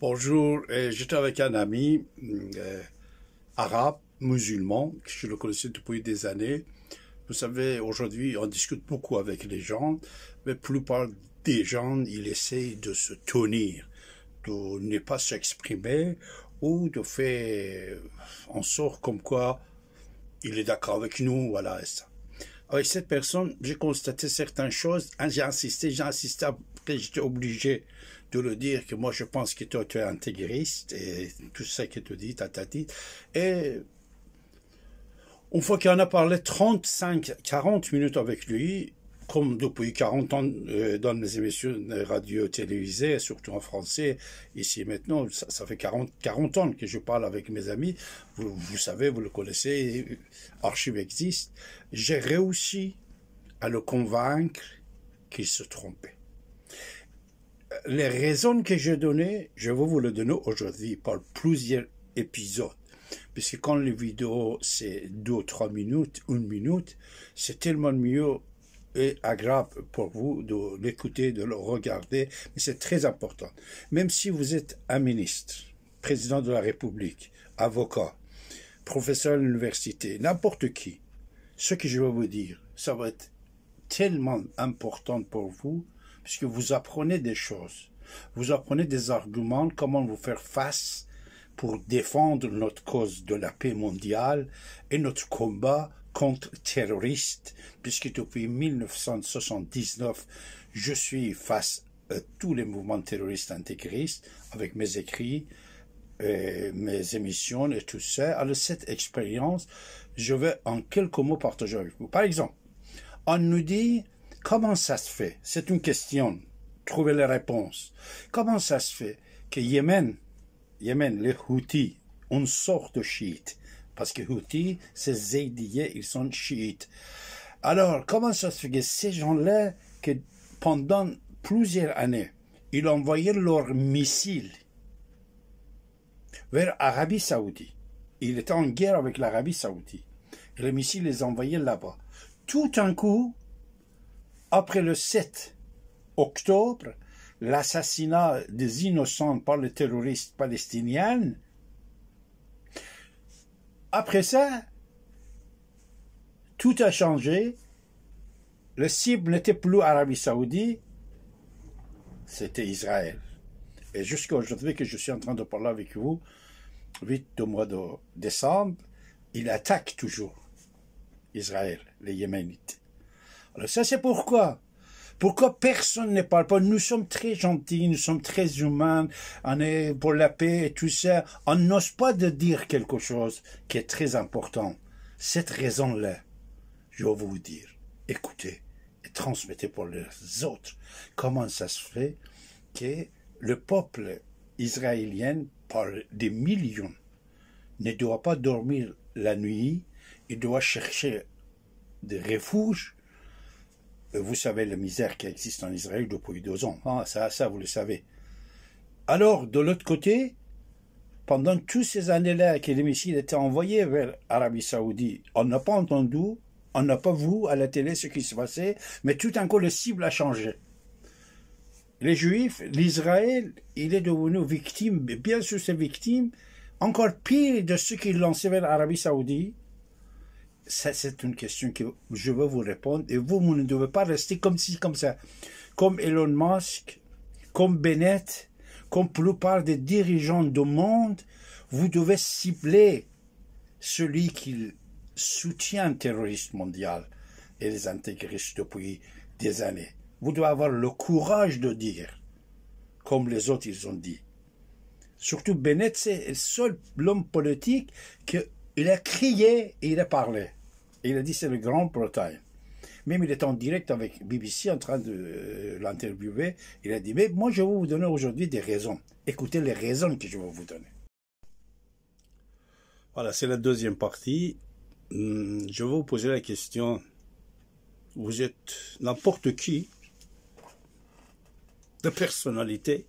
Bonjour, j'étais avec un ami arabe, musulman, que je le connaissais depuis des années. Vous savez, aujourd'hui, on discute beaucoup avec les gens, mais la plupart des gens, ils essayent de se tenir, de ne pas s'exprimer ou de faire en sorte comme quoi il est d'accord avec nous, voilà, et ça. Avec cette personne, j'ai constaté certaines choses, j'ai insisté, après j'étais obligé de le dire que moi je pense que toi tu es intégriste et tout ça que tu dis, tatati. Et une fois qu'on a parlé 35-40 minutes avec lui, comme depuis 40 ans dans les émissions de radio télévisées, surtout en français, ici maintenant, ça fait 40 ans que je parle avec mes amis, vous savez, vous le connaissez, Archive existe, j'ai réussi à le convaincre qu'il se trompait. Les raisons que j'ai données, je vais vous le donner aujourd'hui par plusieurs épisodes. Puisque quand les vidéos, c'est 2 ou 3 minutes, 1 minute, c'est tellement mieux et agréable pour vous de l'écouter, de le regarder, mais c'est très important. Même si vous êtes un ministre, président de la République, avocat, professeur à l'université, n'importe qui, ce que je vais vous dire, ça va être tellement important pour vous, puisque vous apprenez des choses, vous apprenez des arguments, comment vous faire face pour défendre notre cause de la paix mondiale et notre combat contre terroristes, puisque depuis 1979, je suis face à tous les mouvements terroristes intégristes, avec mes écrits, mes émissions et tout ça. Alors cette expérience, je vais en quelques mots partager avec vous. Par exemple, on nous dit, comment ça se fait? C'est une question, trouvez les réponses. Comment ça se fait que Yémen, les Houthis, une sorte de chiites, parce que Houthis, c'est Zaydiyés, ils sont chiites. Alors, comment ça se fait que ces gens-là, que pendant plusieurs années, ils envoyaient leurs missiles vers l'Arabie Saoudite. Ils étaient en guerre avec l'Arabie Saoudite. Et les missiles les envoyaient là-bas. Tout d'un coup, après le 7 octobre, l'assassinat des innocents par les terroristes palestiniens, après ça, tout a changé. Le cible n'était plus l'Arabie Saoudite, c'était Israël. Et jusqu'à aujourd'hui que je suis en train de parler avec vous, 8 au mois de décembre, il attaque toujours Israël, les Yéménites. Alors ça, c'est pourquoi. Pourquoi personne ne parle pas? Nous sommes très gentils, nous sommes très humains, on est pour la paix et tout ça. On n'ose pas de dire quelque chose qui est très important. Cette raison-là, je vais vous dire, écoutez et transmettez pour les autres. Comment ça se fait que le peuple israélien, par des millions, ne doit pas dormir la nuit, il doit chercher des refuges. Vous savez la misère qui existe en Israël depuis 2 ans. Ah, ça, vous le savez. Alors, de l'autre côté, pendant toutes ces années-là que les missiles étaient envoyés vers l'Arabie Saoudite, on n'a pas entendu, on n'a pas vu à la télé ce qui se passait, mais tout d'un coup, le cible a changé. Les Juifs, l'Israël, il est devenu victime, bien sûr, c'est victime, encore pire de ceux qui lançaient vers l'Arabie Saoudite. Ça, c'est une question que je veux vous répondre. Et vous ne devez pas rester comme ci, comme ça. Comme Elon Musk, comme Bennett, comme la plupart des dirigeants du monde, vous devez cibler celui qui soutient le terrorisme mondial et les intégristes depuis des années. Vous devez avoir le courage de dire, comme les autres ils ont dit. Surtout Bennett, c'est le seul homme politique que il a crié et il a parlé. Il a dit c'est le Grande-Bretagne. Même il est en direct avec BBC en train de l'interviewer. Il a dit, mais moi je vais vous donner aujourd'hui des raisons. Écoutez les raisons que je vais vous donner. Voilà, c'est la deuxième partie. Je vais vous poser la question. Vous êtes n'importe qui, de personnalité,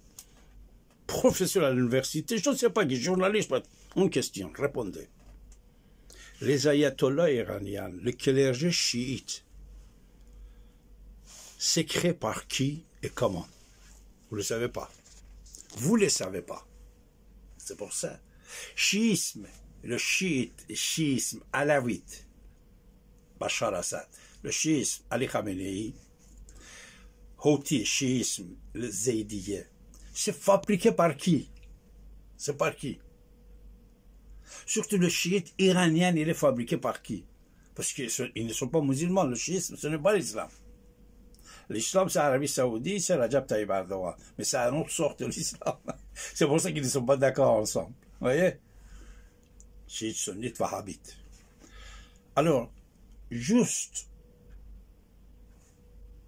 professeur à l'université, je ne sais pas qui, journaliste, une question, répondez. Les ayatollahs iraniens, le clergé chiite, c'est créé par qui et comment? Vous ne le savez pas. Vous ne le savez pas. C'est pour ça. Chiisme, le chiisme alawite, Bachar Assad. Le chiisme, Ali Khamenei. Houthi, chiisme, le Zaydiyya. C'est fabriqué par qui? C'est par qui? Surtout le chiite iranien, il est fabriqué par qui? Parce qu'ils ne sont pas musulmans. Le chiisme, ce n'est pas l'islam. L'islam, c'est l'Arabie Saoudite, c'est Rajab Tayyip Erdogan. Mais c'est une autre sorte de l'islam. C'est pour ça qu'ils ne sont pas d'accord ensemble. Vous voyez? Chiites, sunnites, wahhabites. Alors, juste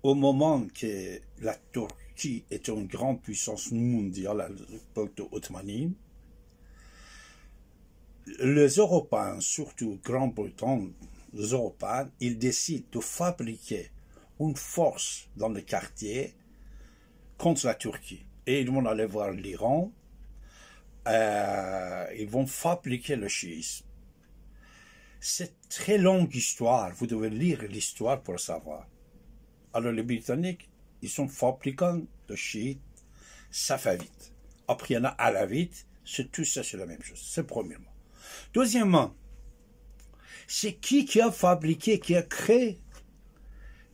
au moment que la Turquie était une grande puissance mondiale à l'époque ottomane, les Européens, surtout Grande-Bretagne, les Européens, ils décident de fabriquer une force dans le quartier contre la Turquie. Et ils vont aller voir l'Iran, ils vont fabriquer le chiisme. C'est une très longue histoire, vous devez lire l'histoire pour le savoir. Alors les Britanniques, ils sont fabricants de chiites safavites. Après, il y en a alavites, c'est tout ça, c'est la même chose. C'est premièrement. Deuxièmement, c'est qui a fabriqué, qui a créé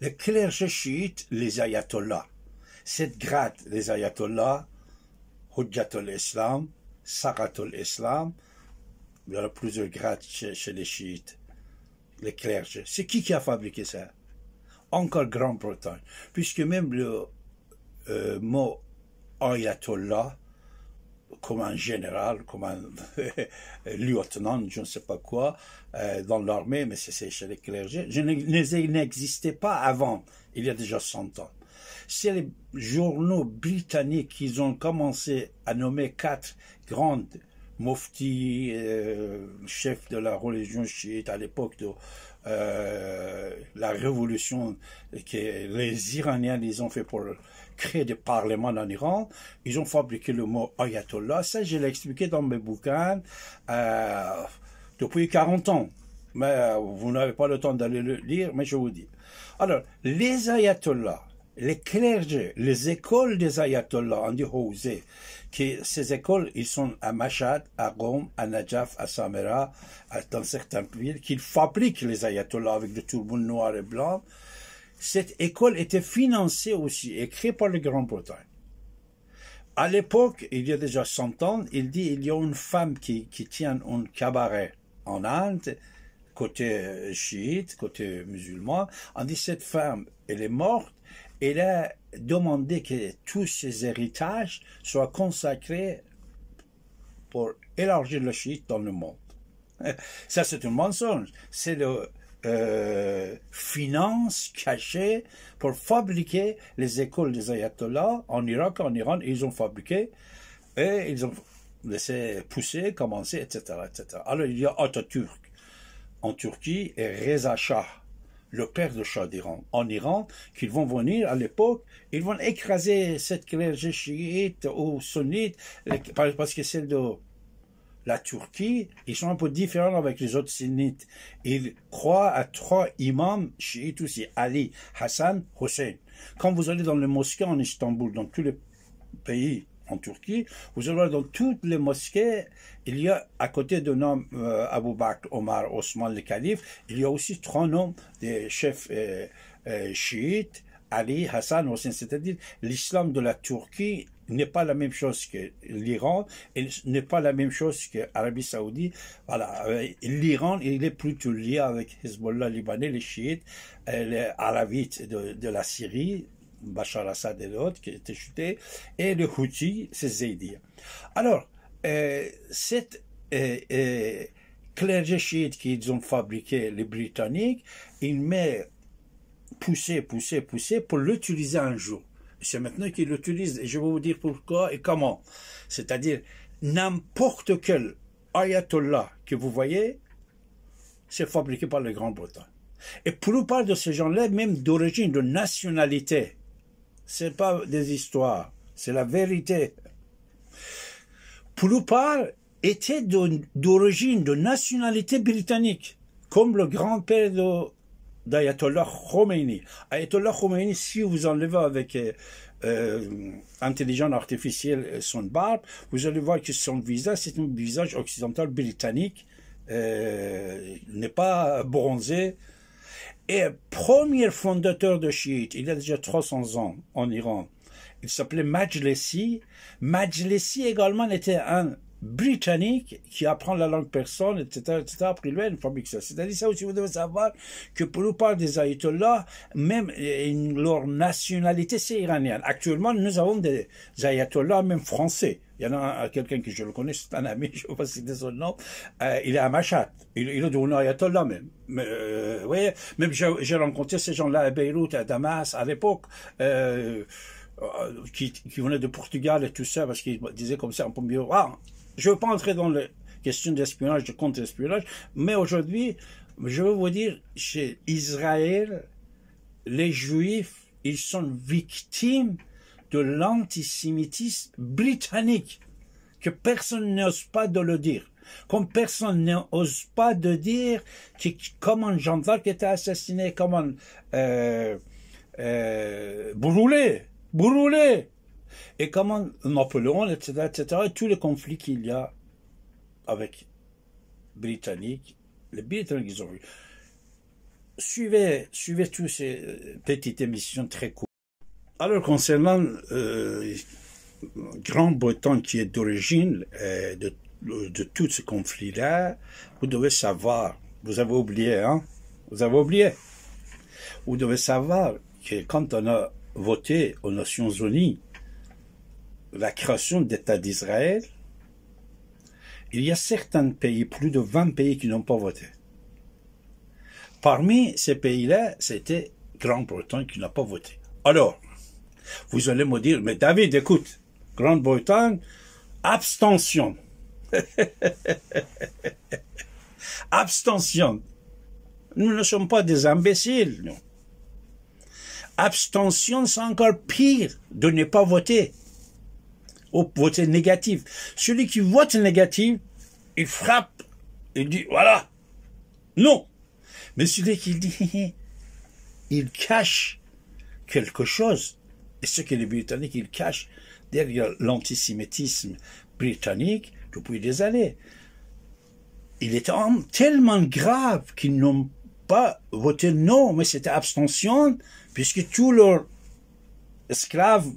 le clergé chiite, les ayatollahs. Cette grade, les ayatollahs, Hujjatul Islam, Saratul Islam, il y en a plusieurs grades chez les chiites, les clergés. C'est qui a fabriqué ça? Encore Grande-Bretagne, puisque même le mot ayatollah, comme un général, comme un lieutenant, je ne sais pas quoi, dans l'armée, mais c'est chez les clergés, n'existait pas avant, il y a déjà 100 ans. C'est les journaux britanniques qui ont commencé à nommer 4 grandes muftis, chefs de la religion chiite à l'époque de la révolution que les Iraniens ils ont fait pour créer des parlements en Iran. Ils ont fabriqué le mot ayatollah. Ça, je l'ai expliqué dans mes bouquins depuis 40 ans. Mais vous n'avez pas le temps d'aller le lire, mais je vous dis. Alors, les ayatollahs, les clergés, les écoles des ayatollahs, on dit Hosé, que ces écoles, ils sont à Mashhad, à Qom, à Najaf, à Samara, dans certaines villes, qu'ils fabriquent les ayatollahs avec des turbans noirs et blancs. Cette école était financée aussi et créée par la Grande-Bretagne. À l'époque, il y a déjà 100 ans, il y a une femme qui tient un cabaret en Inde, côté chiite, côté musulman. On dit cette femme, elle est morte. Elle a demandé que tous ses héritages soient consacrés pour élargir le chiite dans le monde. Ça, c'est un mensonge. C'est le finance cachée pour fabriquer les écoles des ayatollahs en Irak, en Iran. Ils ont fabriqué et ils ont laissé pousser, commencer, etc., etc. Alors, il y a Atatürk en Turquie et Reza Shah, le père de Shah d'Iran, en Iran, qu'ils vont venir à l'époque, ils vont écraser cette clergé chiite ou sunnite, parce que celle de la Turquie, ils sont un peu différents avec les autres sunnites. Ils croient à 3 imams chiites aussi, Ali, Hassan, Hussein. Quand vous allez dans les mosquées en Istanbul, dans tous les pays en Turquie, vous allez voir dans toutes les mosquées, il y a à côté de nom Abu Bakr, Omar, Osman, le calife, il y a aussi 3 noms des chefs chiites, Ali, Hassan, Hussein, c'est-à-dire l'islam de la Turquie n'est pas la même chose que l'Iran, et n'est pas la même chose que l'Arabie Saoudite. Voilà, l'Iran, il est plutôt lié avec Hezbollah libanais, les chiites, les arabites de la Syrie, Bachar Assad et l'autre qui étaient chutés, et le Houthi, c'est Zaydiyya. Alors, cette clergé chiite qu'ils ont fabriqué, les Britanniques, ils mettent pousser pour l'utiliser un jour. C'est maintenant qu'ils l'utilisent, et je vais vous dire pourquoi et comment. C'est-à-dire, n'importe quel ayatollah que vous voyez, c'est fabriqué par la Grande-Bretagne. Et pour la plupart de ces gens-là, même d'origine, de nationalité, c'est pas des histoires, c'est la vérité. Pour la plupart, étaient d'origine, de nationalité britannique, comme le grand-père d'Ayatollah Khomeini. Ayatollah Khomeini, si vous enlevez avec intelligence artificielle son barbe, vous allez voir que son visage, c'est un visage occidental britannique, n'est pas bronzé. Et premier fondateur de chiites, il y a déjà 300 ans en Iran, il s'appelait Majlesi. Majlesi également était un Britannique qui apprend la langue persane, etc., etc., après lui, une famille que ça. C'est-à-dire, ça aussi, vous devez savoir que pour la plupart des ayatollahs, même leur nationalité, c'est iranien. Actuellement, nous avons des ayatollahs, même français. Il y en a quelqu'un que je le connais, c'est un ami, je ne vais pas citer son nom, il est à Mashhad. Il est devenu ayatollah même. Mais, oui, même j'ai rencontré ces gens-là à Beyrouth, à Damas, à l'époque, qui venaient de Portugal et tout ça, parce qu'ils disaient comme ça un peu mieux. Ah, je ne veux pas entrer dans les questions d'espionnage, de contre-espionnage, mais aujourd'hui, je veux vous dire, chez Israël, les Juifs, ils sont victimes de l'antisémitisme britannique, que personne n'ose pas de le dire. Comme personne n'ose pas de dire comment Jeanne d'Arc était assassiné, comment brûlé, et comment Napoléon, etc., etc., et tous les conflits qu'il y a avec Britanniques, les Britanniques, ils ont eu. Suivez toutes ces petites émissions très courtes. Alors, concernant Grande-Bretagne, qui est d'origine de tous ces conflits-là, vous devez savoir, vous avez oublié, hein? Vous avez oublié. Vous devez savoir que quand on a voté aux Nations Unies la création d'État d'Israël, il y a certains pays, plus de 20 pays qui n'ont pas voté. Parmi ces pays-là, c'était Grande-Bretagne qui n'a pas voté. Alors, vous allez me dire, mais David, écoute, Grande-Bretagne, abstention. Abstention. Nous ne sommes pas des imbéciles, nous. Abstention, c'est encore pire de ne pas voter. Ou voter négatif. Celui qui vote négatif, il frappe, il dit, voilà, non. Mais celui qui dit, il cache quelque chose. Et ce que les Britanniques, ils cachent derrière l'antisémitisme britannique depuis des années. Il était tellement grave qu'ils n'ont pas voté non, mais c'était abstention, puisque tous leurs esclaves,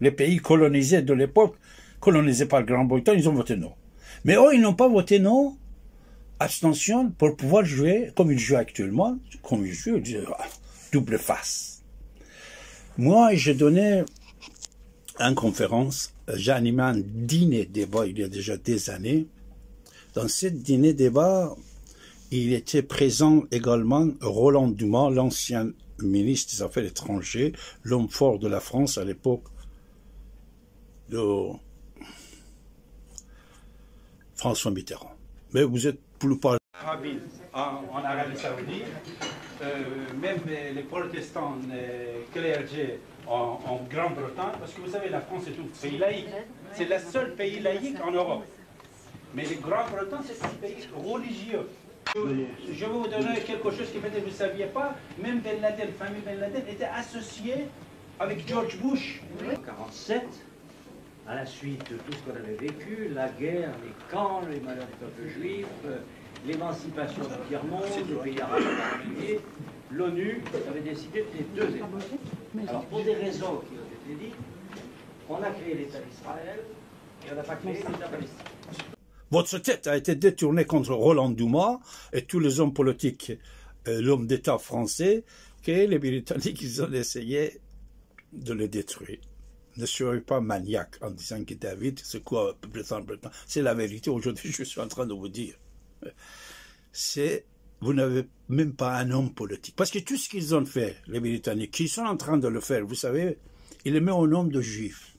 les pays colonisés de l'époque, colonisés par la Grande-Bretagne, ils ont voté non. Mais eux, ils n'ont pas voté non, abstention, pour pouvoir jouer comme ils jouent actuellement, comme ils jouent, double face. Moi, j'ai donné une conférence, j'ai animé un dîner-débat il y a déjà des années. Dans ce dîner-débat, il était présent également Roland Dumas, l'ancien ministre des Affaires étrangères, l'homme fort de la France à l'époque de François Mitterrand. Mais vous êtes plus pas en Arabie Saoudite, même les protestants clergés en Grande-Bretagne, parce que vous savez, la France est un pays laïque. C'est le seul pays laïque en Europe. Mais les Grande-Bretagne, c'est un pays religieux. Je vais vous donner quelque chose que peut-être vous ne saviez pas. Même Ben Laden, la famille Ben Laden, était associée avec George Bush. En 1947, à la suite de tout ce qu'on avait vécu, la guerre, les camps, les malheurs du peuple juif, l'émancipation du tiers-monde, des pays arabes en particulier, l'ONU avait décidé de les deux États. Alors, pour des raisons qui ont été dites, on a créé l'État d'Israël et on n'a pas créé l'État palestinien. Votre tête a été détournée contre Roland Dumas et tous les hommes politiques, l'homme d'État français, que les Britanniques ils ont essayé de le détruire. Ne soyez pas maniaque en disant que David, c'est quoi Bretagne. C'est la vérité. Aujourd'hui, je suis en train de vous dire. Vous n'avez même pas un homme politique. Parce que tout ce qu'ils ont fait, les Britanniques, qui sont en train de le faire, vous savez, ils le mettent au nom de Juifs.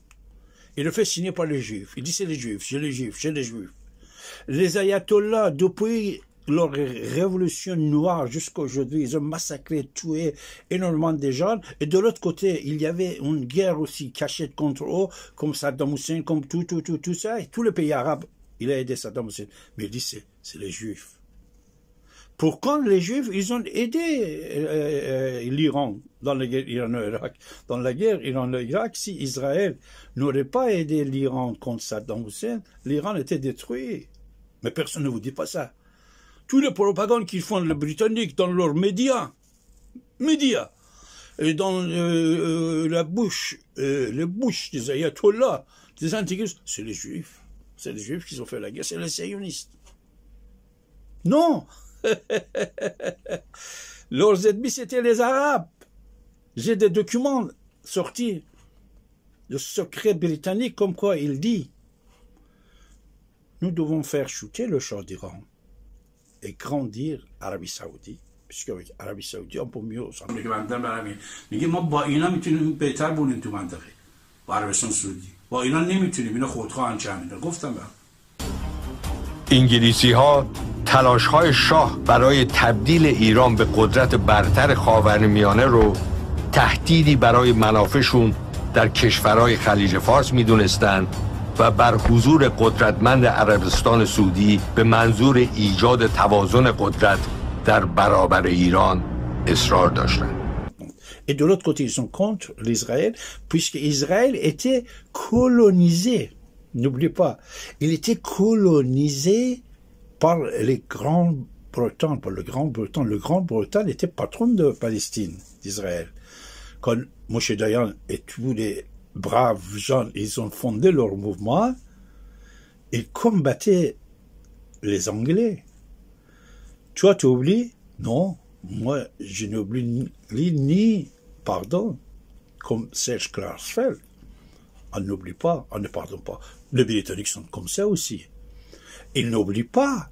Il le fait signer par les Juifs. Il dit c'est les Juifs, chez les Juifs, chez les Juifs. Les ayatollahs, depuis leur révolution noire jusqu'à aujourd'hui, ils ont massacré, tué énormément de gens. Et de l'autre côté, il y avait une guerre aussi cachée contre eux, comme Saddam Hussein, comme tout ça. Et tous les pays arabes, il a aidé Saddam Hussein. Mais il dit c'est les Juifs. Pourquoi les Juifs, ils ont aidé l'Iran dans la guerre Iran-Irak. Dans la guerre Iran-Irak, si Israël n'aurait pas aidé l'Iran contre Saddam Hussein, l'Iran était détruit. Mais personne ne vous dit pas ça. Tous les propagandes qu'ils font, les Britanniques, dans leurs médias, et dans la bouche, les bouches des ayatollahs, des antichrist, c'est les Juifs. C'est les Juifs qui ont fait la guerre, c'est les sionistes. Non. Leurs ennemis, c'était les Arabes. J'ai des documents sortis de secret britannique comme quoi il dit nous devons faire chuter le Shah d'Iran et grandir Arabie Saoudite, puisque avec Arabie Saoudite on peut mieux s'entendre. انگلیسی ها تلاش های شاه برای تبدیل ایران به قدرت برتر خاورمیانه رو تهدیدی برای منافعشون در کشورهای خلیج فارس میدونستند و بر حضور قدرتمند عربستان سعودی به منظور ایجاد توازن قدرت در برابر ایران اصرار داشتند. Et de l'autre côté, ils sont contre l'Israël, puisque Israël était colonisé. N'oubliez pas, il était colonisé par les Grands-Bretons, par le Grand-Breton. Le Grand-Bretagne était patron de Palestine, d'Israël. Quand Moshe Dayan et tous les braves gens, ils ont fondé leur mouvement, ils combattaient les Anglais. Toi, tu oublies? Non, moi, je n'oublie ni pardon, comme Serge Klarsfeld. On n'oublie pas, on ne pardonne pas. Les Britanniques sont comme ça aussi. Ils n'oublient pas.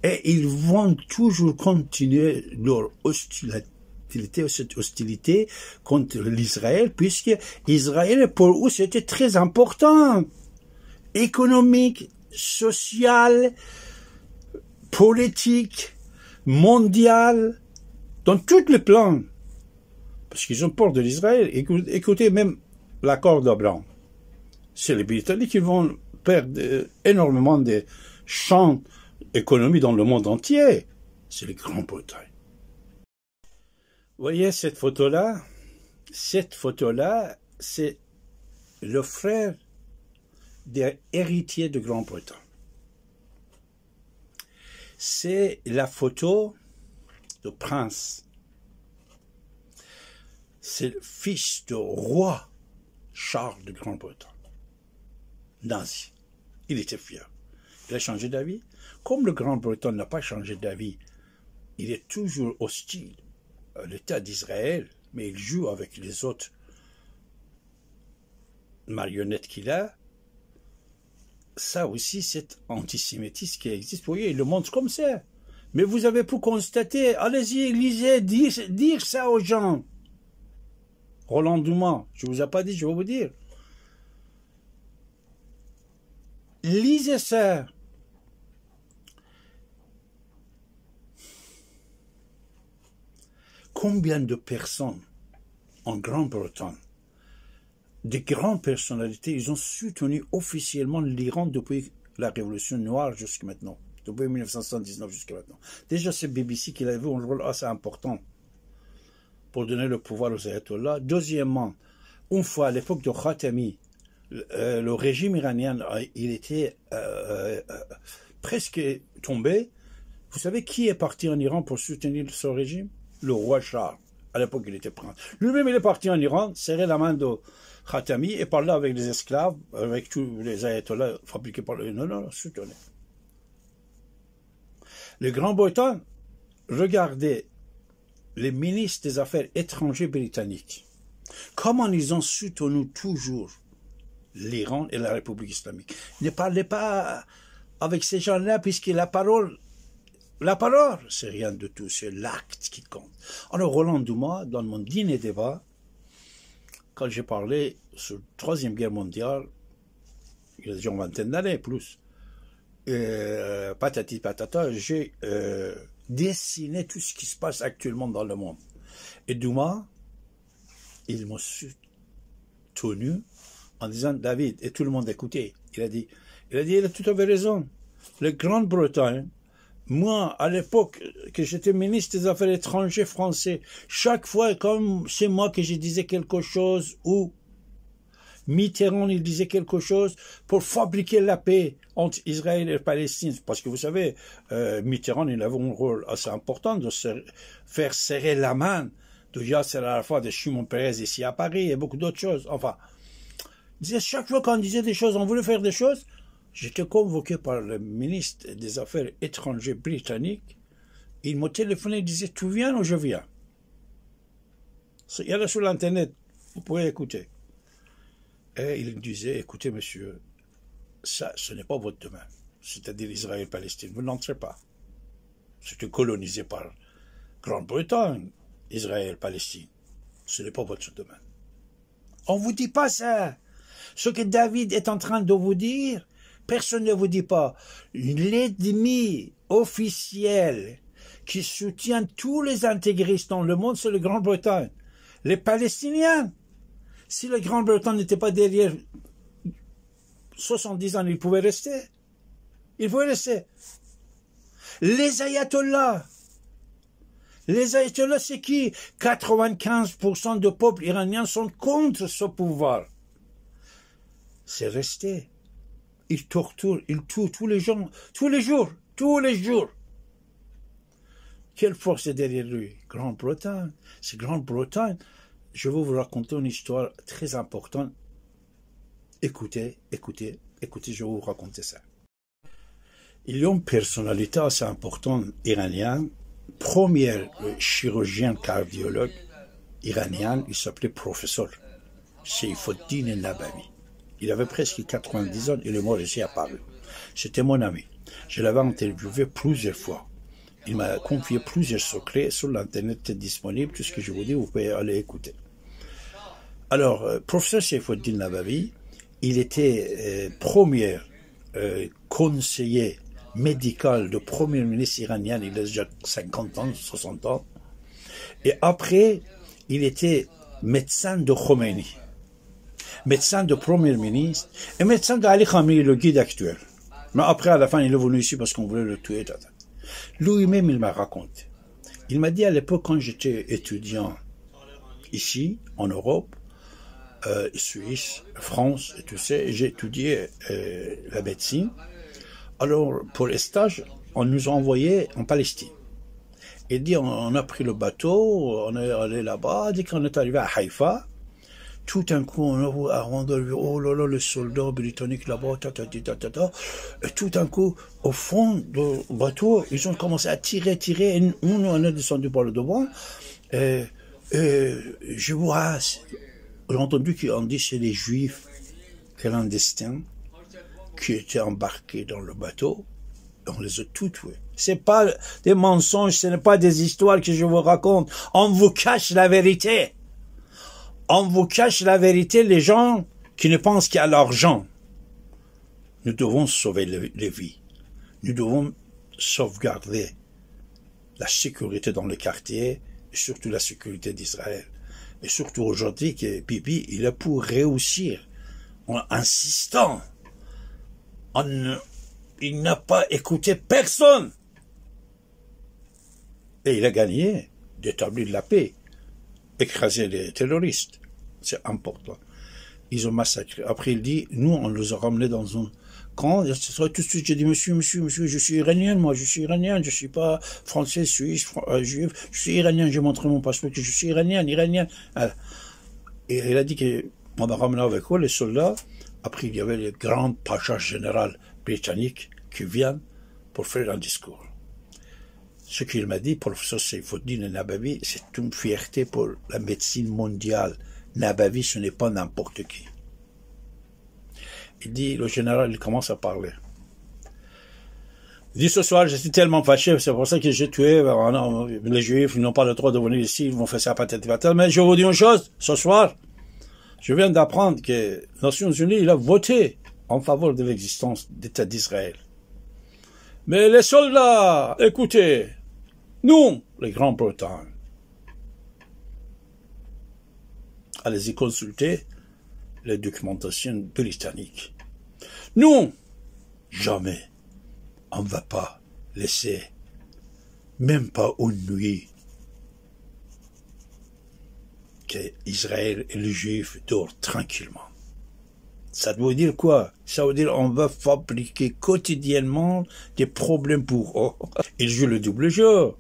Et ils vont toujours continuer leur hostilité, cette hostilité contre l'Israël, puisque Israël, pour eux, c'était très important. Économique, social, politique, mondial, dans tous les plans. Parce qu'ils ont peur de l'Israël. Écoutez même l'accord d'Abraham. C'est les Britanniques qui vont perdre énormément de champs économiques dans le monde entier. C'est les Grands-Bretagne. Vous voyez cette photo-là? Cette photo-là, c'est le frère des héritiers de Grande-Bretagne. C'est la photo de prince. C'est le fils du roi Charles de Grande-Bretagne. Nazi. Il était fier. Il a changé d'avis. Comme le Grande-Bretagne n'a pas changé d'avis, il est toujours hostile à l'État d'Israël, mais il joue avec les autres marionnettes qu'il a. Ça aussi, c'est antisémitisme qui existe. Vous voyez, il le montre comme ça. Mais vous avez pu constater, allez-y, lisez, dire ça aux gens. Roland Dumas, je ne vous ai pas dit, je vais vous dire. Lisez ça. Combien de personnes en Grande-Bretagne, des grandes personnalités, ils ont soutenu officiellement l'Iran depuis la Révolution noire jusqu'à maintenant, depuis 1979 jusqu'à maintenant. Déjà, c'est BBC qui avait un rôle assez important pour donner le pouvoir aux ayatollahs. Deuxièmement, une fois à l'époque de Khatami, le régime iranien, il était presque tombé. Vous savez qui est parti en Iran pour soutenir ce régime? Le roi Charles. À l'époque, il était prince. Lui-même, il est parti en Iran, serrer la main de Khatami et parlait avec les esclaves, avec tous les ayatollahs fabriqués par le... Non, soutenez. Les Grands-Bretons, regardez les ministres des Affaires étrangères britanniques. Comment ils ont soutenu toujours l'Iran et la République islamique. Ne parlez pas avec ces gens-là, puisque la parole, c'est rien de tout, c'est l'acte qui compte. Alors, Roland Dumas, dans mon dîner débat, quand j'ai parlé sur la Troisième Guerre mondiale, il y a déjà une vingtaine d'années, plus, patati patata, j'ai dessiné tout ce qui se passe actuellement dans le monde. Et Dumas, il m'a soutenu en disant, David, et tout le monde écoutait, il a dit, il a tout à fait raison. La Grande-Bretagne Moi, à l'époque que j'étais ministre des Affaires étrangères français, chaque fois, comme c'est moi que je disais quelque chose, ou Mitterrand, il disait quelque chose pour fabriquer la paix entre Israël et Palestine. Parce que vous savez, Mitterrand, il avait un rôle assez important de faire serrer la main de Yasser Arafat, de Shimon Peres ici à Paris et beaucoup d'autres choses. Enfin, il disait, chaque fois qu'on disait des choses, on voulait faire des choses, j'étais convoqué par le ministre des Affaires étrangères britannique. Il m'a téléphoné, il disait, tu viens ou je viens? Il y a là sur l'internet, vous pouvez écouter. Et il disait, écoutez monsieur, ça, ce n'est pas votre domaine. C'est-à-dire Israël-Palestine, vous n'entrez pas. C'était colonisé par Grande-Bretagne, Israël-Palestine. Ce n'est pas votre domaine. On ne vous dit pas ça. Ce que David est en train de vous dire, personne ne vous dit pas. L'ennemi officiel qui soutient tous les intégristes dans le monde, c'est la Grande-Bretagne. Les Palestiniens. Si la Grande-Bretagne n'était pas derrière 70 ans, ils pouvaient rester. Ils pouvaient rester. Les ayatollahs. Les ayatollahs, c'est qui? 95% du peuple iranien sont contre ce pouvoir. C'est resté. Ils torturent, ils tuent tous les gens, tous les jours. Quelle force est derrière lui? Grande-Bretagne. C'est Grande-Bretagne. Je vais vous raconter une histoire très importante. Écoutez, je vais vous raconter ça. Il y a une personnalité assez importante iranienne, premier chirurgien cardiologue iranien, il s'appelait professeur Seyfuddin el-Nabavi. Il avait presque 90 ans, il est mort ici à Paris. C'était mon ami. Je l'avais interviewé plusieurs fois. Il m'a confié plusieurs secrets sur l'internet disponible. Tout ce que je vous dis, vous pouvez aller écouter. Alors, professeur Seyfuddin el-Nabavi, il était premier conseiller médical de premier ministre iranien, il a déjà 50 ans, 60 ans. Et après, il était médecin de Khomeini, médecin de premier ministre et médecin d'Ali Khamenei, le guide actuel. Mais après, à la fin, il est venu ici parce qu'on voulait le tuer. Lui-même, il m'a raconté. Il m'a dit à l'époque, quand j'étais étudiant ici, en Europe, Suisse, France, et tout ça, j'ai étudié la médecine. Alors, pour les stages, on nous a envoyés en Palestine. Il dit, on a pris le bateau, on est allé là-bas, dès qu'on est arrivé à Haïfa, tout d'un coup, on a vu, oh là là, les soldats britanniques là-bas, et tout d'un coup, au fond du bateau, ils ont commencé à tirer, et nous, on est descendu par le devant, et je vois, j'ai entendu qu'on dit c'est les Juifs clandestins qui étaient embarqués dans le bateau, on les a tous tués. C'est pas des mensonges, ce n'est pas des histoires que je vous raconte. On vous cache la vérité. On vous cache la vérité, les gens qui ne pensent qu'à l'argent. Nous devons sauver les vies. Nous devons sauvegarder la sécurité dans le quartier et surtout la sécurité d'Israël. Et surtout aujourd'hui que Bibi, il a pour réussir en insistant. Il n'a pas écouté personne. Et il a gagné d'établir la paix, écraser les terroristes. C'est important. Ils ont massacré. Après, il dit, nous, on les a ramenés dans un camp. Et tout de suite, j'ai dit, monsieur, je suis iranien, moi, je suis iranien, je suis pas français, suisse, juif, je suis iranien, j'ai montré mon passeport que je suis iranien. Et il a dit qu'on a ramené avec eux les soldats. Après, il y avait les grands pachas généraux britanniques qui viennent pour faire un discours. Ce qu'il m'a dit, professeur Seyfuddin el-Nabavi, c'est une fierté pour la médecine mondiale. Nabavi, ce n'est pas n'importe qui. Il dit, le général, il commence à parler. Il dit, ce soir, je suis tellement fâché, c'est pour ça que j'ai tué, les Juifs, ils n'ont pas le droit de venir ici, ils vont faire ça patati patata. Mais je vous dis une chose, ce soir, je viens d'apprendre que les Nations Unies, il a voté en faveur de l'existence d'État d'Israël. Mais les soldats, écoutez, nous, les Grands-Bretagne, allez-y consulter les documentations britanniques. Nous, jamais, on ne va pas laisser même pas une nuit, qu'Israël et les Juifs dorment tranquillement. Ça veut dire quoi? Ça veut dire on va fabriquer quotidiennement des problèmes pour eux. Ils jouent le double jeu.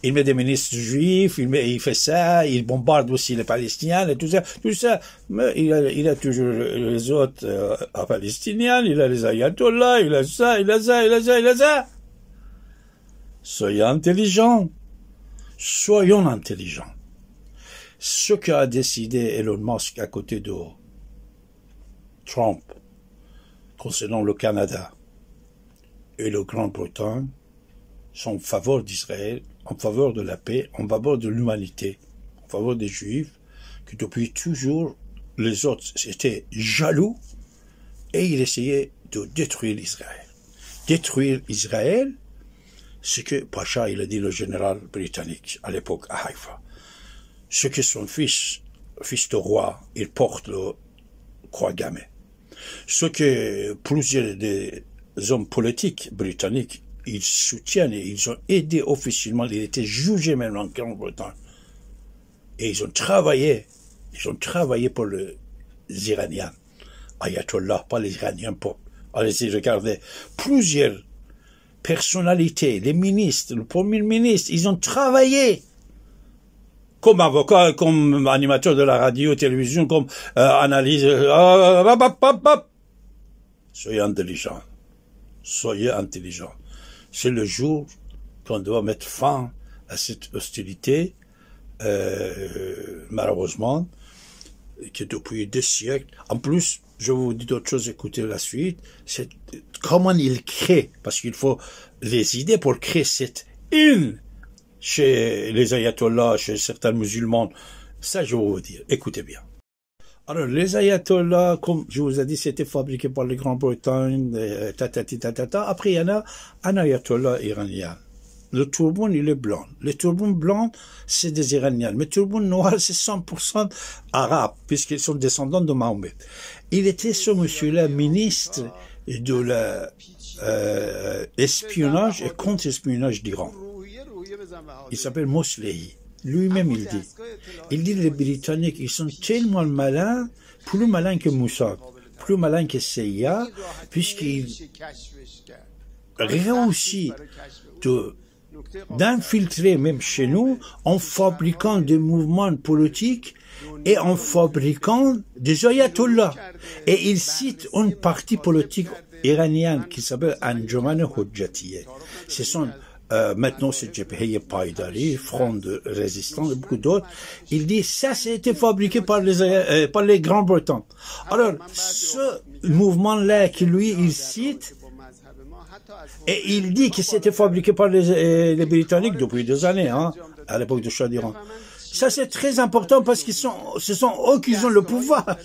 Il met des ministres juifs, il fait ça, il bombarde aussi les Palestiniens et tout ça. Mais il a toujours les autres palestiniens, il a les ayatollahs, il a ça. Soyons intelligents. Soyons intelligents. Ce qu'a décidé Elon Musk à côté de Trump concernant le Canada et le Grande-Bretagne sont en faveur d'Israël, en faveur de la paix, en faveur de l'humanité, en faveur des Juifs, que depuis toujours les autres étaient jaloux et ils essayaient de détruire Israël. Détruire Israël, ce que Pacha, il a dit le général britannique à l'époque à Haïfa. Ce que son fils de roi, il porte le croix gammée. Ce que plusieurs des hommes politiques britanniques, ils soutiennent et ils ont aidé officiellement, ils étaient jugés même en Grande-Bretagne. Et ils ont travaillé pour les Iraniens. Ayatollah, pas les Iraniens, allez-y, regardez. Plusieurs personnalités, les ministres, le premier ministre, ils ont travaillé comme avocat, comme animateur de la radio, télévision, comme analyse. Soyez intelligents. Soyez intelligents. C'est le jour qu'on doit mettre fin à cette hostilité, malheureusement, qui depuis des siècles. En plus, je vous dis d'autres choses, écoutez la suite, c'est comment il crée, parce qu'il faut les idées pour créer cette haine chez les ayatollahs, chez certains musulmans. Ça, je vais vous dire. Écoutez bien. Alors, les ayatollahs, comme je vous ai dit, c'était fabriqué par les Grande-Bretagne, Après, il y en a un ayatollah iranien. Le turban, il est blanc. Les turbans blancs, c'est des Iraniens. Mais le turban noir, c'est 100% arabe, puisqu'ils sont descendants de Mahomet. Il était, ce monsieur-là, ministre de l'espionnage et contre-espionnage d'Iran. Il s'appelle Moslehi. Lui-même, il dit les Britanniques, ils sont tellement malins, plus malins que Mossad, plus malins que CIA, puisqu'ils réussissent d'infiltrer même chez nous en fabriquant des mouvements politiques et en fabriquant des ayatollahs. Et ils citent une partie politique iranienne qui s'appelle Anjuman Hojjatiyeh. Ce sont maintenant c'est Jebheye Paydari, Front de Résistance et beaucoup d'autres. Il dit ça c'était fabriqué par les Grands-Bretons. Alors ce mouvement-là qui lui il cite et il dit que c'était fabriqué par les Britanniques depuis des années, hein, à l'époque de Shah d'Iran. Ça c'est très important parce ce sont eux qui ont le pouvoir.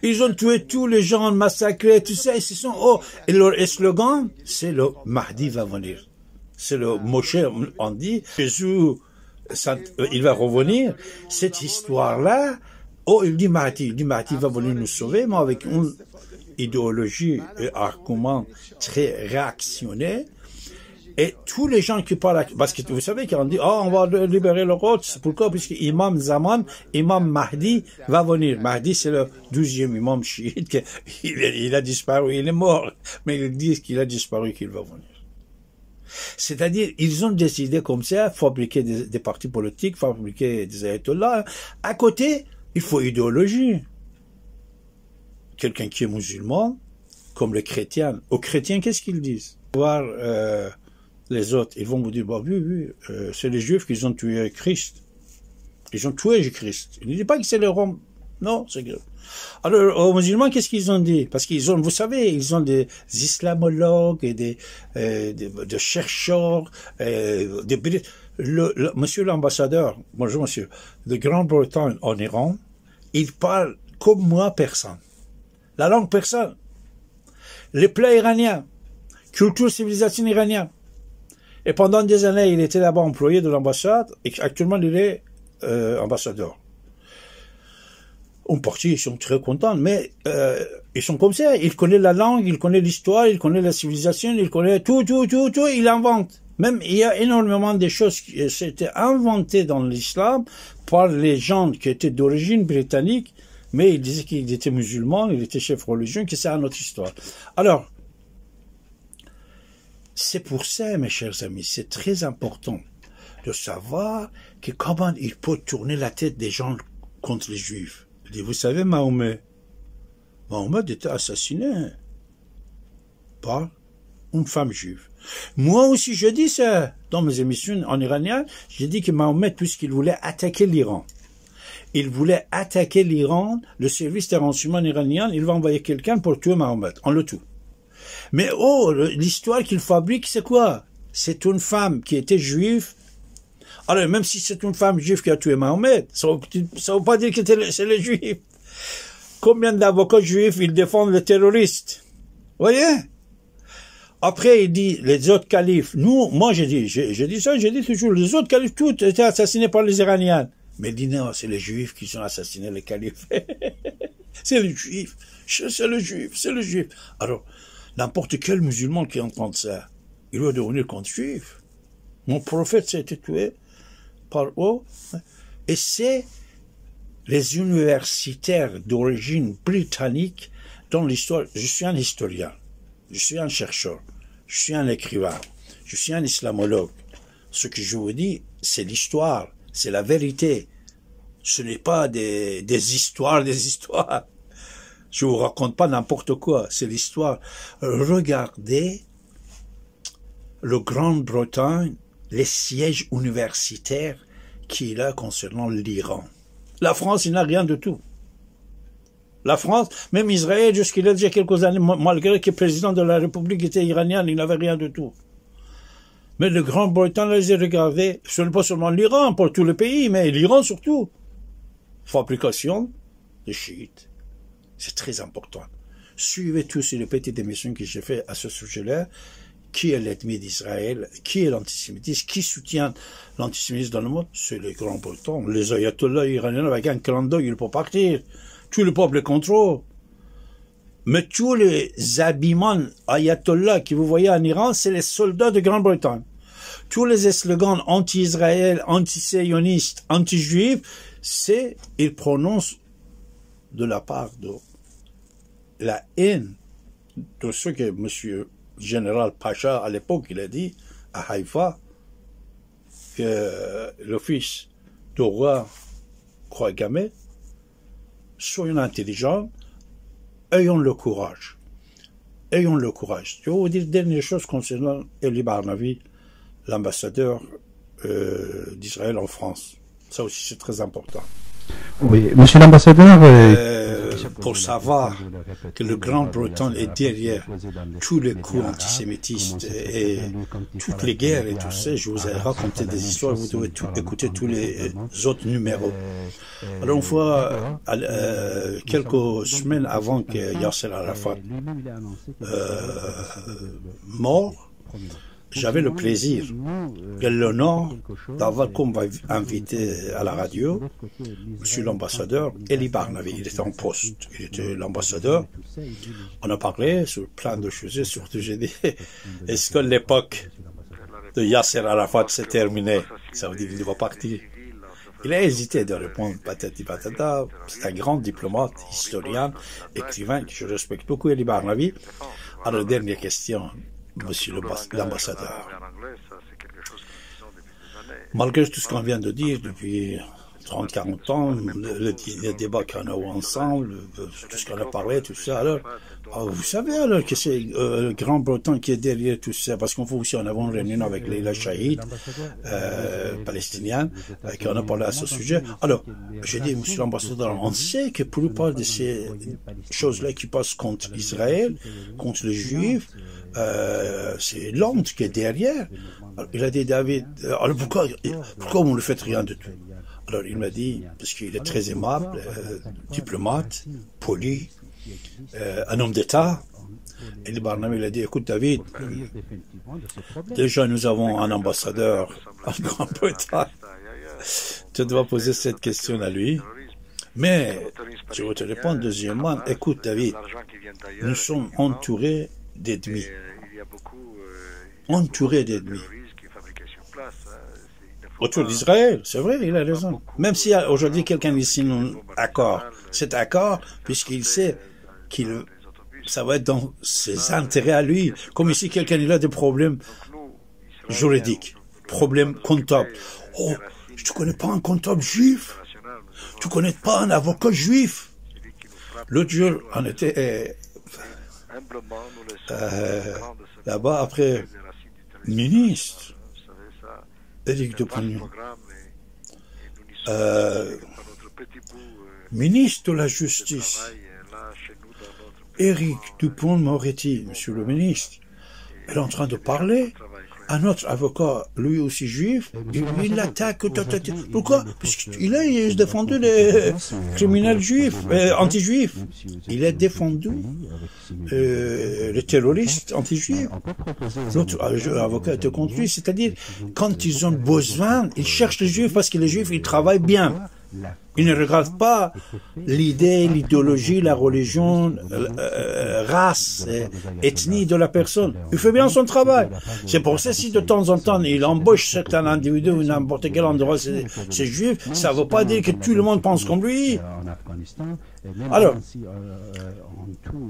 Ils ont tué tous les gens, massacré, tout ça, et ce sont eux. Et leur slogan, c'est le Mahdi va venir. C'est le Moshe, on dit, Jésus, il va revenir. Cette histoire-là, il dit Mahdi va venir nous sauver, mais avec une idéologie et argument très réactionnaire. Et tous les gens qui parlent, parce que vous savez qu'on dit, on va libérer le Quds. Pourquoi? Puisque Imam Zaman, Imam Mahdi va venir. Mahdi, c'est le 12e imam chiite, il a disparu, il est mort. Mais ils disent qu'il a disparu, qu'il va venir. C'est-à-dire, ils ont décidé comme ça, fabriquer des partis politiques, fabriquer des ayatollahs. À côté, il faut idéologie. Quelqu'un qui est musulman, comme les chrétiens. Aux chrétiens, qu'est-ce qu'ils disent? Voir les autres, ils vont vous dire, oui, c'est les Juifs qui ont tué Christ. Ils ont tué Christ. Ils ne disent pas que c'est les Roms. Non, c'est grave. Alors, aux musulmans, qu'est-ce qu'ils ont dit? Parce qu'ils ont, vous savez, ils ont des islamologues et des chercheurs, monsieur l'ambassadeur, bonjour monsieur, de Grande-Bretagne en Iran, il parle comme moi personne. La langue persane. Les plats iraniens. Culture, civilisation iranienne. Et pendant des années, il était là-bas employé de l'ambassade, et actuellement, il est ambassadeur. En partie, ils sont très contents, mais ils sont comme ça. Ils connaissent la langue, ils connaissent l'histoire, ils connaissent la civilisation, ils connaissent tout, il invente. Même, il y a énormément de choses qui s'étaient inventées dans l'islam par les gens qui étaient d'origine britannique, mais ils disaient qu'il était musulman, il était chef religieux, que c'est une autre histoire. Alors, c'est pour ça, mes chers amis, c'est très important de savoir que comment il peut tourner la tête des gens contre les Juifs. Vous savez, Mahomet était assassiné par une femme juive. Moi aussi, je dis ça dans mes émissions en iranien. J'ai dit que Mahomet, puisqu'il voulait attaquer l'Iran, il voulait attaquer l'Iran, le service de renseignement iranien, il va envoyer quelqu'un pour tuer Mahomet. On le tue. Mais l'histoire qu'il fabrique, c'est quoi? C'est une femme qui était juive. Alors, même si c'est une femme juive qui a tué Mahomet, ça ne veut pas dire que c'est les juifs. Combien d'avocats juifs, ils défendent les terroristes? Vous voyez? Après, il dit, les autres califes, moi j'ai dit toujours, les autres califes, tous étaient assassinés par les Iraniens. Mais il dit, non, c'est les juifs qui ont assassiné les califes. C'est les juifs. C'est le juif. Alors, n'importe quel musulman qui entend ça, il va devenir contre juif. Mon prophète s'est été tué par eux. Et c'est les universitaires d'origine britannique dans l'histoire. Je suis un historien. Je suis un chercheur. Je suis un écrivain. Je suis un islamologue. Ce que je vous dis, c'est l'histoire. C'est la vérité. Ce n'est pas des histoires. Je vous raconte pas n'importe quoi. C'est l'histoire. Regardez le Grande-Bretagne, les sièges universitaires qu'il a concernant l'Iran. La France, il n'a rien de tout. La France, même Israël, jusqu'il y a déjà quelques années, malgré que le président de la République était iranien, il n'avait rien de tout. Mais le Grande-Bretagne, les a regardés, ce n'est pas seulement l'Iran, pour tous les pays, mais l'Iran surtout. Fabrication de chiites. C'est très important. Suivez tous les petites émissions que j'ai fait à ce sujet-là. Qui est l'ennemi d'Israël? Qui est l'antisémitisme? Qui soutient l'antisémitisme dans le monde? C'est les Grands-Bretons. Les ayatollahs iraniens avec un clan d'œil, ils peuvent partir. Tout le peuple est contre eux. Mais tous les habillements ayatollahs que vous voyez en Iran, c'est les soldats de Grande-Bretagne. Tous les slogans anti-Israël, anti-sionistes, anti-juifs, ils prononcent de la part de la haine de ce que M. Général Pacha, à l'époque, il a dit à Haïfa que le fils du roi Khouagamé, soyons intelligents, ayons le courage. Ayons le courage. Je vais vous dire une dernière chose concernant Eli Barnavi, l'ambassadeur d'Israël en France. Ça aussi, c'est très important. Oui, monsieur l'ambassadeur, pour savoir que le Grande-Bretagne est derrière tous les coups antisémitistes et toutes les guerres et tout ça, je vous ai raconté des histoires, vous devez écouter tous les autres numéros. Alors une fois, quelques semaines avant que Yasser Arafat mort, j'avais le plaisir et l'honneur d'avoir comme invité à la radio monsieur l'ambassadeur Eli Barnavi. Il était en poste, il était l'ambassadeur. On a parlé sur plein de choses, surtout j'ai dit, est-ce que l'époque de Yasser Arafat s'est terminée? Ça veut dire qu'il va partir. Il a hésité de répondre patati patata. C'est un grand diplomate, historien, écrivain que je respecte beaucoup, Eli Barnavi. Alors, dernière question. Monsieur l'ambassadeur, malgré tout ce qu'on vient de dire depuis 30-40 ans, le débat qu'on a eu ensemble, tout ce qu'on a parlé, tout ça, alors, vous savez alors que c'est le Grand-Bretagne qui est derrière tout ça, parce qu'on fait aussi en avant une réunion avec les Shahid palestiniens, qu'on a parlé à ce sujet. Alors, j'ai dit, monsieur l'ambassadeur, on sait que pour la plupart de ces choses-là qui passent contre Israël, contre les Juifs, c'est Londres qui est derrière. Alors, il a dit, David, alors pourquoi vous ne faites rien de tout? Alors il m'a dit, parce qu'il est très aimable, diplomate, poli, un homme d'État. Et le Barnavi, il a dit, écoute David, déjà nous avons un ambassadeur en Grande-Bretagne. Tu dois poser cette question à lui. Mais, je vais te répondre deuxièmement, écoute David, nous sommes entourés d'ennemis. Entourés d'ennemis. autour d'Israël. C'est vrai, il a raison. Même si aujourd'hui quelqu'un signe un accord, cet accord, puisqu'il sait ça va être dans ses intérêts à lui. Comme ici, quelqu'un il a des problèmes juridiques, problèmes comptables. Oh, tu connais pas un comptable juif? Tu connais pas un avocat juif? L'autre jour, on était là-bas après ministre Éric Dupont-Aignan, ministre de la Justice Éric Dupond-Moretti, monsieur le ministre, est en train de parler. Un autre avocat, lui aussi juif, il l'attaque. Pourquoi? Puisqu'il a défendu les criminels juifs, anti-juifs. Il a défendu les terroristes anti-juifs. L'autre avocat était contre lui. C'est-à-dire, quand ils ont besoin, ils cherchent les juifs parce que les juifs, ils travaillent bien. Ils ne regardent pas l'idée, l'idéologie, la religion, race, ethnie de la personne. Il fait bien son travail. C'est pour ça si de temps en temps il embauche certains individus ou n'importe quel endroit c'est juif, ça ne veut pas dire que tout le monde pense comme lui. Alors,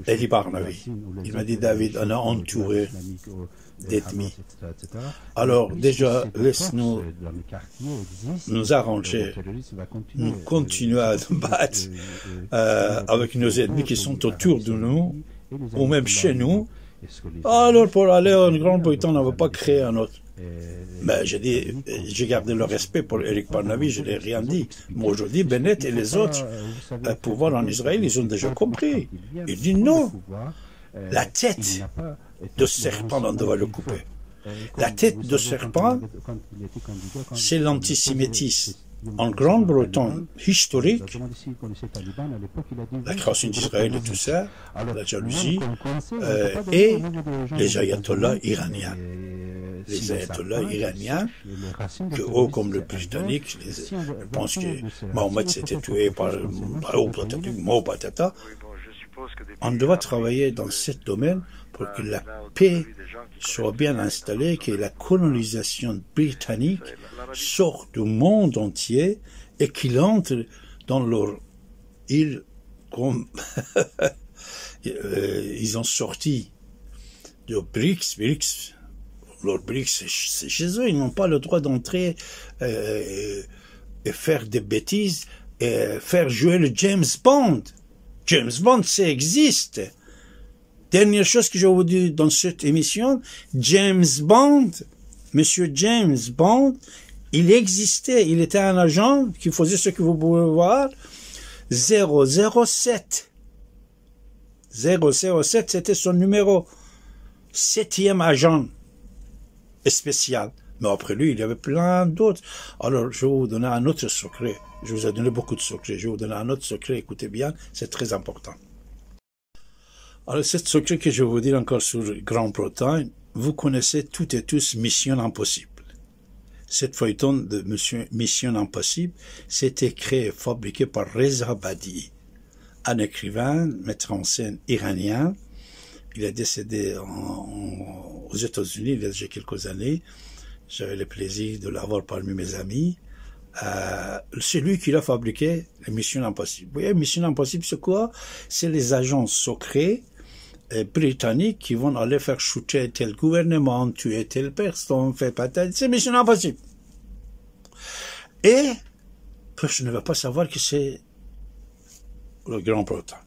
Elie Barnavi, il m'a dit David, on a entouré d'ennemis. Alors déjà, laisse-nous nous arranger, nous continuer à nous battre avec nos ennemis qui sont autour de nous, ou même chez nous. Alors pour aller en Grande-Bretagne, on ne va pas créer un autre. Ben, j'ai gardé le respect pour Éric Barnavi, je n'ai rien dit. Mais aujourd'hui, Bennett et les autres pouvoirs en Israël, ils ont déjà compris. Ils disent non. La tête de serpent, on doit le couper. La tête de serpent, c'est l'antisémitisme. En Grande-Bretagne historique, la création d'Israël et tout ça, la jalousie, et les ayatollahs iraniens. Les ayatollahs iraniens, que eux, comme le Britannique, pensent que Mohamed s'était tué par patata. On doit travailler dans ce domaine pour que la paix soit bien installée, que la colonisation britannique sorte du monde entier et qu'il entre dans leur île comme ils ont sorti de BRICS. Leurs BRICS, c'est chez eux, ils n'ont pas le droit d'entrer et faire des bêtises et faire jouer le James Bond. James Bond, ça existe. Dernière chose que je vais vous dire dans cette émission, James Bond, Monsieur James Bond, il existait, il était un agent qui faisait ce que vous pouvez voir, 007. 007, c'était son numéro. 7e agent spécial. Mais après lui, il y avait plein d'autres. Alors, je vais vous donner un autre secret. Je vous ai donné beaucoup de secrets. Je vais vous donner un autre secret. Écoutez bien, c'est très important. Alors, ce secret que je vais vous dire encore sur Grande-Bretagne, vous connaissez toutes et tous Mission Impossible. Cette feuilleton de Mission Impossible, c'était créé et fabriqué par Reza Badi, un écrivain, metteur en scène iranien. Il est décédé aux États-Unis il y a déjà quelques années. J'avais le plaisir de l'avoir parmi mes amis. C'est lui qui l'a fabriqué, les Missions Impossibles. Vous voyez, Mission Impossible, c'est quoi? C'est les agents secrets britanniques qui vont aller faire shooter tel gouvernement, tuer telle personne, faire pas tel... C'est Mission Impossible. Et personne ne va pas savoir que c'est le Grande-Bretagne.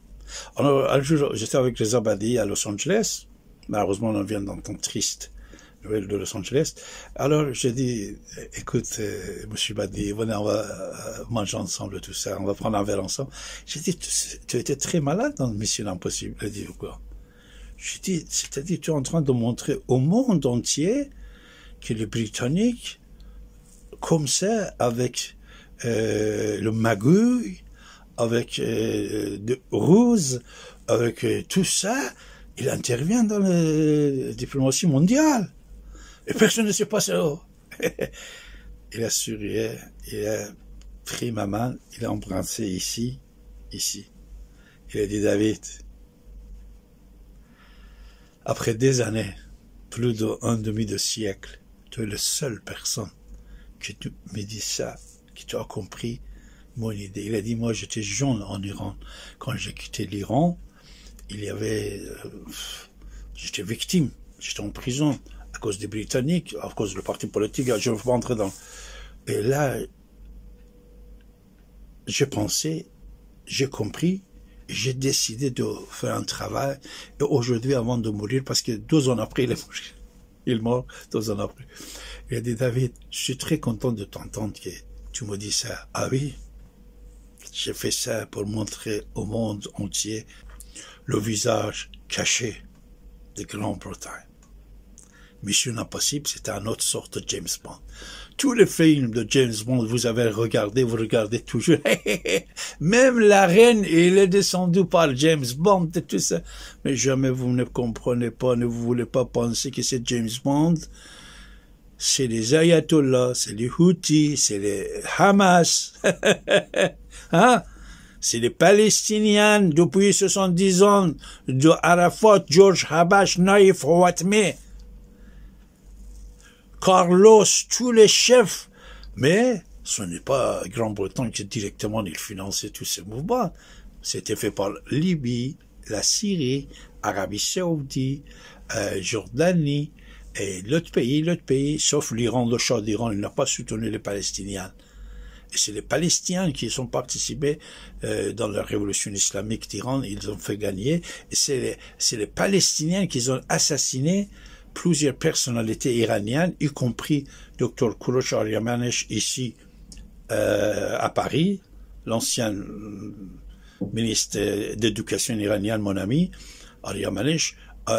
Alors, un jour, j'étais avec Reza Badi à Los Angeles. Malheureusement, on vient d'entendre triste nouvelle de Los Angeles. Alors, j'ai dit, écoute, monsieur Badi, venez, on va manger ensemble, tout ça, on va prendre un verre ensemble. J'ai dit, tu étais très malade dans Mission Impossible. Il a dit, quoi? J'ai dit, c'est-à-dire, tu es en train de montrer au monde entier que les Britanniques, comme ça, avec le magouille, avec de ruse, avec tout ça, il intervient dans la diplomatie mondiale. Et personne ne sait pas ça. Il a souri, il a pris ma main, il a embrassé ici. Il a dit, David, après des années, plus d'un demi de siècle, tu es la seule personne que tu me dis ça, que tu as compris mon idée. Il a dit, moi j'étais jeune en Iran. Quand j'ai quitté l'Iran, il y avait... j'étais victime, j'étais en prison à cause des Britanniques, à cause du parti politique, je ne veux pas entrer dans... Et là, j'ai pensé, j'ai compris, j'ai décidé de faire un travail. Et aujourd'hui, avant de mourir, parce que 2 ans après, il est mort. Il est mort 2 ans après. Il a dit, David, je suis très content de t'entendre que tu me dis ça. Ah oui, j'ai fait ça pour montrer au monde entier le visage caché de Grande-Bretagne. Mission Impossible, c'était une autre sorte de James Bond. Tous les films de James Bond, vous regardez toujours. Même la reine, il est descendu par James Bond et tout ça. Mais jamais vous ne comprenez pas, ne vous voulez pas penser que c'est James Bond. C'est les ayatollahs, c'est les Houthis, c'est les Hamas. Hein? C'est les Palestiniens depuis 70 ans de Arafat, George Habash, Naïf, Ouatmi, Carlos, tous les chefs. Mais ce n'est pas Grande-Bretagne qui directement il finançait tous ces mouvements. C'était fait par Libye, la Syrie, Arabie Saoudite, Jordanie, et l'autre pays, sauf l'Iran, le Shah d'Iran, il n'a pas soutenu les Palestiniens. Et c'est les Palestiniens qui sont participés dans la révolution islamique d'Iran, ils ont fait gagner. Et c'est les Palestiniens qui ont assassiné plusieurs personnalités iraniennes, y compris Dr Kourosh Aryamanesh ici à Paris, l'ancien ministre d'éducation iranien, mon ami, Aryamanesh,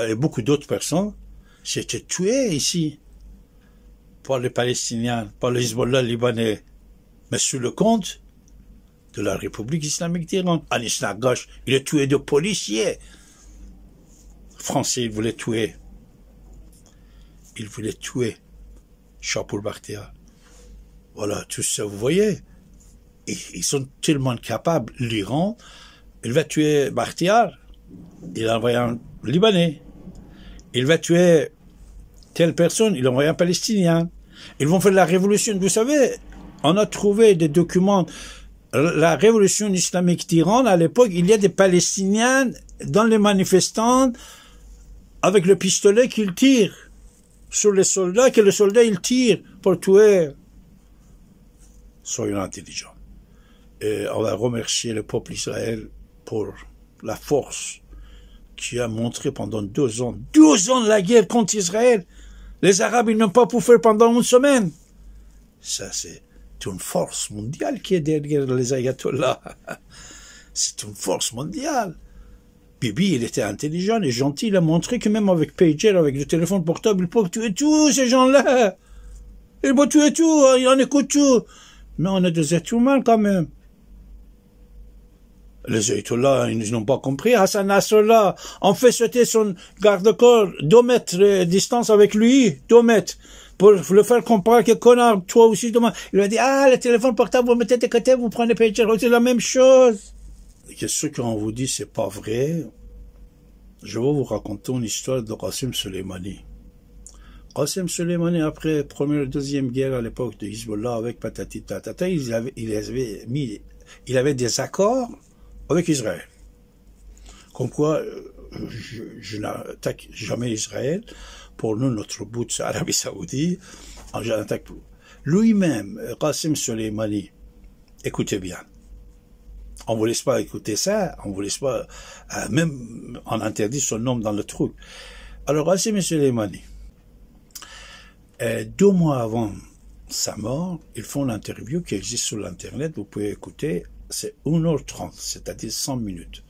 et beaucoup d'autres personnes, s'étaient tués ici par les Palestiniens, par le Hezbollah libanais, mais sous le compte de la République islamique d'Iran. Anis Nagash, il a tué des policiers français, il voulait tuer Shahpour Bakhtiar. Voilà, tout ça, vous voyez. Ils sont tellement capables. L'Iran, il va tuer Bakhtiar, il a envoyé un Libanais. Il va tuer telle personne, il a envoyé un Palestinien. Ils vont faire la révolution. Vous savez, on a trouvé des documents. La révolution islamique d'Iran, à l'époque, il y a des Palestiniens dans les manifestants avec le pistolet qu'ils tirent sur les soldats, que les soldats ils tirent pour tuer. Soyons intelligents. Et on va remercier le peuple d'Israël pour la force qui a montré pendant 2 ans. 12 ans de la guerre contre Israël. Les Arabes, ils n'ont pas pu faire pendant 1 semaine. Ça, c'est une force mondiale qui est derrière les ayatollahs. C'est une force mondiale. Bibi, il était intelligent et gentil. Il a montré que même avec pager, avec le téléphone portable, il peut tuer tous ces gens-là. Il peut tuer tout, il en écoute tout. Mais on est des êtres humains quand même. Les ayatollahs, ils n'ont pas compris. Hassan Nasrallah, on fait sauter son garde-corps 2 mètres de distance avec lui, 2 mètres, pour le faire comprendre que connard, toi aussi, demain. Il a dit, le téléphone portable, vous mettez de côté, vous prenez pager, c'est la même chose. Et ce qu'on vous dit, c'est pas vrai. Je vais vous raconter une histoire de Qasem Soleimani. Qasem Soleimani, après première et deuxième guerre à l'époque de Hezbollah avec patati tatata, il avait des accords avec Israël. Comme quoi, je n'attaque jamais Israël. Pour nous, notre bout, c'est l'Arabie Saoudite. J'attaque lui-même, Qasem Soleimani. Écoutez bien. On ne vous laisse pas écouter ça, on ne vous laisse pas, même on interdit son nom dans le truc. Alors, Qasem Soleimani, 2 mois avant sa mort, ils font l'interview qui existe sur l'Internet, vous pouvez écouter, c'est 1h30, c'est-à-dire 100 minutes,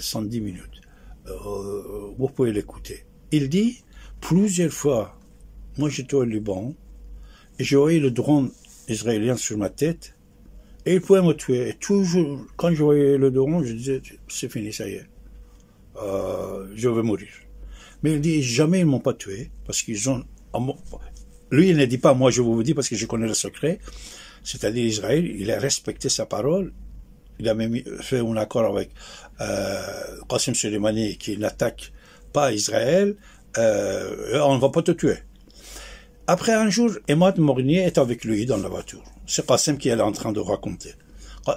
110 minutes. Vous pouvez l'écouter. Il dit, plusieurs fois, moi j'étais au Liban, et j'ai voyé le drone israélien sur ma tête, et il pouvait me tuer. Et toujours, quand je voyais le drone, je disais, c'est fini, ça y est, je vais mourir. Mais il dit, jamais ils m'ont pas tué, parce qu'ils ont... Lui, il ne dit pas, moi je vous dis, parce que je connais le secret, c'est-à-dire Israël, il a respecté sa parole, il a même fait un accord avec Qasem Soleimani qui n'attaque pas Israël, on ne va pas te tuer. Après un jour, Emad Mornier est avec lui dans la voiture. C'est Qassem qui est en train de raconter.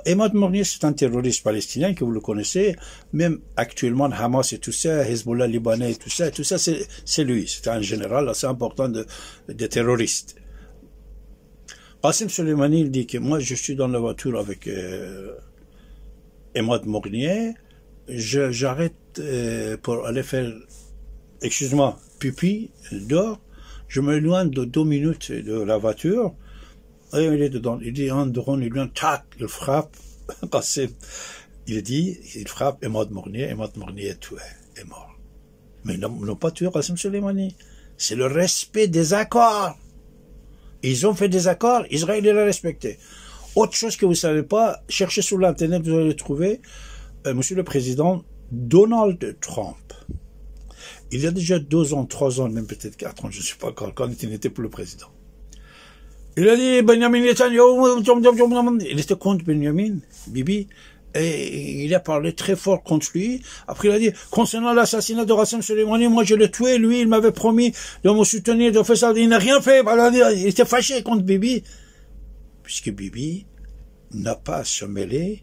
Emad Mornier, c'est un terroriste palestinien que vous le connaissez, même actuellement Hamas et tout ça, Hezbollah libanais et tout ça, c'est lui. C'est un général assez important de terroristes. Qassem Soleimani, il dit que moi, je suis dans la voiture avec Emad Mornier, j'arrête pour aller faire, excuse-moi, pipi, dehors, je m'éloigne de 2 minutes de la voiture, et il est dedans, il dit, un drone, il vient, tac, il frappe, Qassem, il frappe Emad Mornier est tué, est mort. Mais ils n'ont pas tué Qassem Soleimani, c'est le respect des accords. Ils ont fait des accords, Israël les a respectés. Autre chose que vous ne savez pas, cherchez sur l'internet, vous allez le trouver, monsieur le président Donald Trump. Il y a déjà 2 ans, 3 ans, même peut-être 4 ans, je ne sais pas quand il n'était plus le président. Il a dit, Benjamin Netanyahu, il était contre Benjamin, Bibi, et il a parlé très fort contre lui. Après, il a dit, concernant l'assassinat de Qassem Soleimani, moi je l'ai tué, lui, il m'avait promis de me soutenir, de faire ça, il n'a rien fait. Il était fâché contre Bibi, puisque Bibi n'a pas à se mêler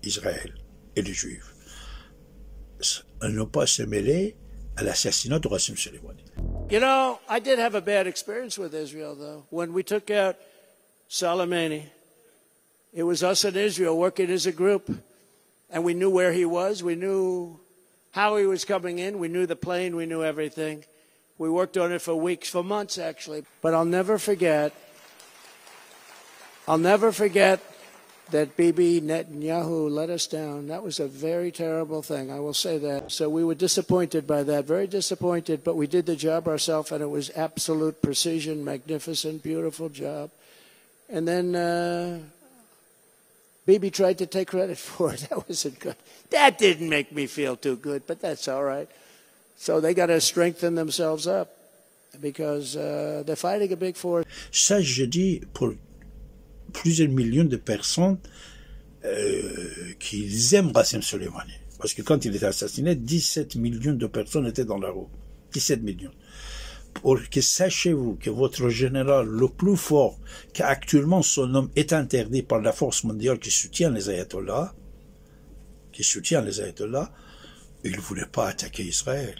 Israël et les Juifs. Elle n'a pas à se mêler à l'assassinat de Qassem Soleimani. You know, I did have a bad experience with Israel, though. When we took out Soleimani, it was us in Israel working as a group, and we knew where he was. We knew how he was coming in. We knew the plane. We knew everything. We worked on it for weeks, for months, actually. But I'll never forget that Bibi Netanyahu let us down. That was a very terrible thing, I will say that. So we were disappointed by that, very disappointed, but we did the job ourselves, and it was absolute precision, magnificent, beautiful job. And then Bibi tried to take credit for it. That wasn't good. That didn't make me feel too good, but that's all right. So they got to strengthen themselves up because they're fighting a big force. Ça, je dis pour plusieurs millions de personnes qui aiment Qassem Soleimani. Parce que quand il était assassiné, 17 millions de personnes étaient dans la rue. 17 millions. Pour que sachez-vous que votre général le plus fort, qu'actuellement son nom est interdit par la force mondiale qui soutient les ayatollahs, il ne voulait pas attaquer Israël.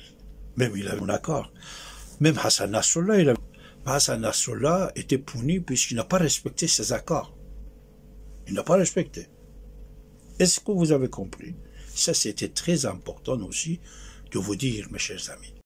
Même il avait un accord. Même Hassan Nasrallah était puni puisqu'il n'a pas respecté ses accords. Il n'a pas respecté. Est-ce que vous avez compris? Ça, c'était très important aussi de vous dire, mes chers amis.